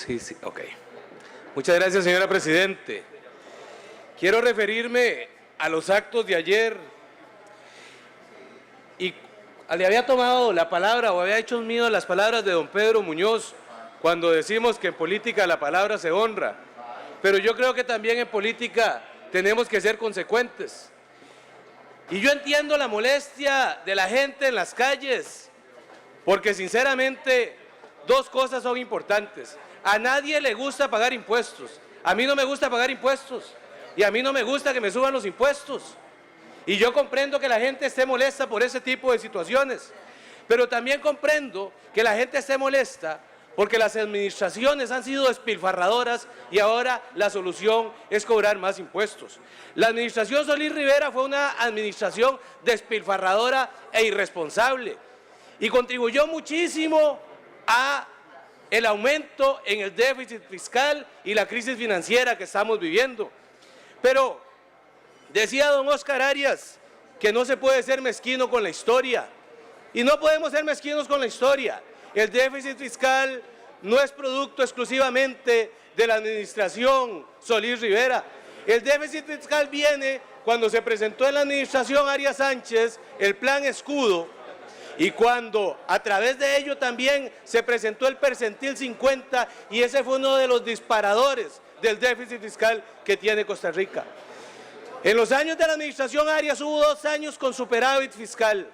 Sí, sí, ok. Muchas gracias, señora Presidente. Quiero referirme a los actos de ayer y le había tomado la palabra o había hecho mío las palabras de don Pedro Muñoz cuando decimos que en política la palabra se honra. Pero yo creo que también en política tenemos que ser consecuentes. Y yo entiendo la molestia de la gente en las calles, porque sinceramente dos cosas son importantes. A nadie le gusta pagar impuestos. A mí no me gusta pagar impuestos y a mí no me gusta que me suban los impuestos. Y yo comprendo que la gente esté molesta por ese tipo de situaciones, pero también comprendo que la gente esté molesta porque las administraciones han sido despilfarradoras y ahora la solución es cobrar más impuestos. La administración Solís Rivera fue una administración despilfarradora e irresponsable y contribuyó muchísimo a el aumento en el déficit fiscal y la crisis financiera que estamos viviendo. Pero decía don Oscar Arias que no se puede ser mezquino con la historia, y no podemos ser mezquinos con la historia. El déficit fiscal no es producto exclusivamente de la administración Solís Rivera. El déficit fiscal viene cuando se presentó en la administración Arias Sánchez el plan escudo, y cuando a través de ello también se presentó el percentil 50, y ese fue uno de los disparadores del déficit fiscal que tiene Costa Rica. En los años de la administración Arias hubo 2 años con superávit fiscal,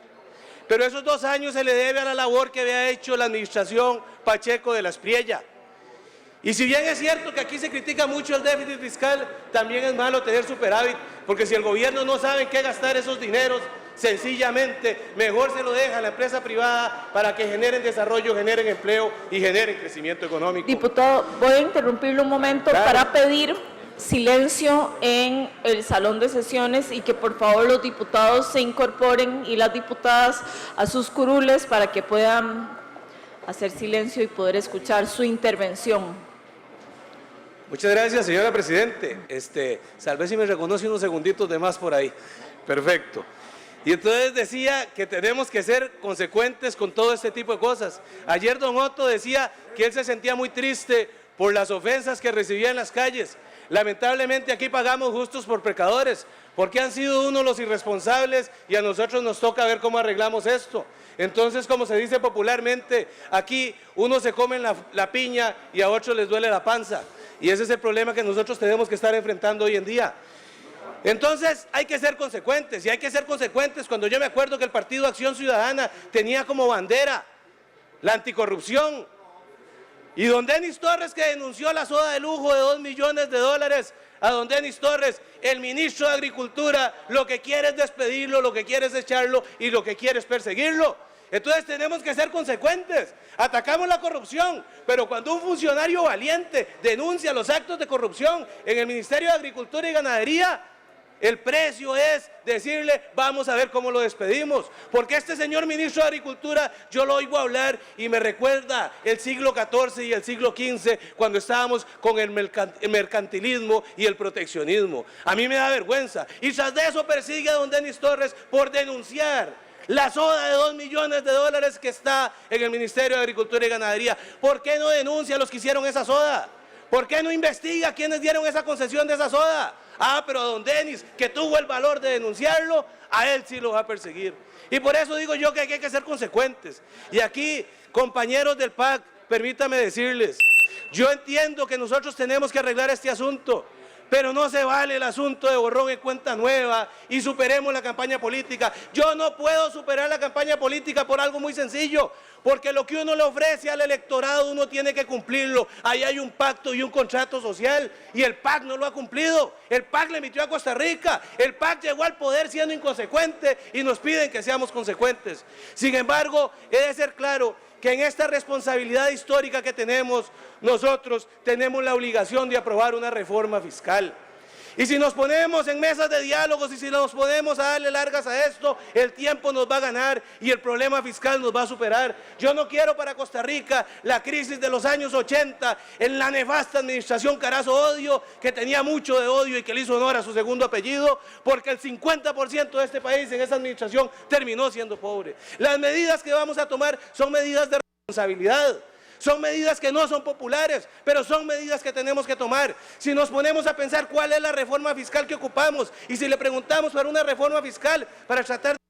pero esos 2 años se le debe a la labor que había hecho la administración Pacheco de la Espriella. Y si bien es cierto que aquí se critica mucho el déficit fiscal, también es malo tener superávit, porque si el gobierno no sabe en qué gastar esos dineros, sencillamente mejor se lo deja a la empresa privada para que generen desarrollo, generen empleo y generen crecimiento económico. Diputado, voy a interrumpirlo un momento para pedir silencio en el salón de sesiones y que por favor los diputados se incorporen y las diputadas a sus curules para que puedan hacer silencio y poder escuchar su intervención. Muchas gracias, señora Presidente. Tal vez si me reconoce unos segunditos de más por ahí. Perfecto. Y entonces decía que tenemos que ser consecuentes con todo este tipo de cosas. Ayer don Otto decía que él se sentía muy triste por las ofensas que recibía en las calles. Lamentablemente aquí pagamos justos por pecadores, porque han sido unos los irresponsables y a nosotros nos toca ver cómo arreglamos esto. Entonces, como se dice popularmente, aquí uno se come la piña y a otros les duele la panza. Y ese es el problema que nosotros tenemos que estar enfrentando hoy en día. Entonces hay que ser consecuentes, y hay que ser consecuentes cuando yo me acuerdo que el Partido Acción Ciudadana tenía como bandera la anticorrupción. Y don Denis Torres, que denunció la soda de lujo de $2 millones, a don Denis Torres, el ministro de Agricultura, lo que quiere es despedirlo, lo que quiere es echarlo y lo que quiere es perseguirlo. Entonces tenemos que ser consecuentes. Atacamos la corrupción, pero cuando un funcionario valiente denuncia los actos de corrupción en el Ministerio de Agricultura y Ganadería, el precio es decirle, vamos a ver cómo lo despedimos. Porque este señor ministro de Agricultura, yo lo oigo hablar y me recuerda el siglo XIV y el siglo XV, cuando estábamos con el mercantilismo y el proteccionismo. A mí me da vergüenza. Y tras de eso persigue a don Denis Torres por denunciar la soda de $2 millones que está en el Ministerio de Agricultura y Ganadería. ¿Por qué no denuncia a los que hicieron esa soda? ¿Por qué no investiga a quienes dieron esa concesión de esa soda? Ah, pero a don Denis, que tuvo el valor de denunciarlo, a él sí lo va a perseguir. Y por eso digo yo que hay que ser consecuentes. Y aquí, compañeros del PAC, permítame decirles, yo entiendo que nosotros tenemos que arreglar este asunto, pero no se vale el asunto de borrón y cuenta nueva y superemos la campaña política. Yo no puedo superar la campaña política por algo muy sencillo, porque lo que uno le ofrece al electorado uno tiene que cumplirlo. Ahí hay un pacto y un contrato social y el PAC no lo ha cumplido. El PAC le emitió a Costa Rica, el PAC llegó al poder siendo inconsecuente y nos piden que seamos consecuentes. Sin embargo, he de ser claro que en esta responsabilidad histórica que tenemos, nosotros tenemos la obligación de aprobar una reforma fiscal. Y si nos ponemos en mesas de diálogos y si nos ponemos a darle largas a esto, el tiempo nos va a ganar y el problema fiscal nos va a superar. Yo no quiero para Costa Rica la crisis de los años 80, en la nefasta administración Carazo Odio, que tenía mucho de odio y que le hizo honor a su segundo apellido, porque el 50% de este país en esa administración terminó siendo pobre. Las medidas que vamos a tomar son medidas de responsabilidad. Son medidas que no son populares, pero son medidas que tenemos que tomar. Si nos ponemos a pensar cuál es la reforma fiscal que ocupamos y si le preguntamos por una reforma fiscal para tratar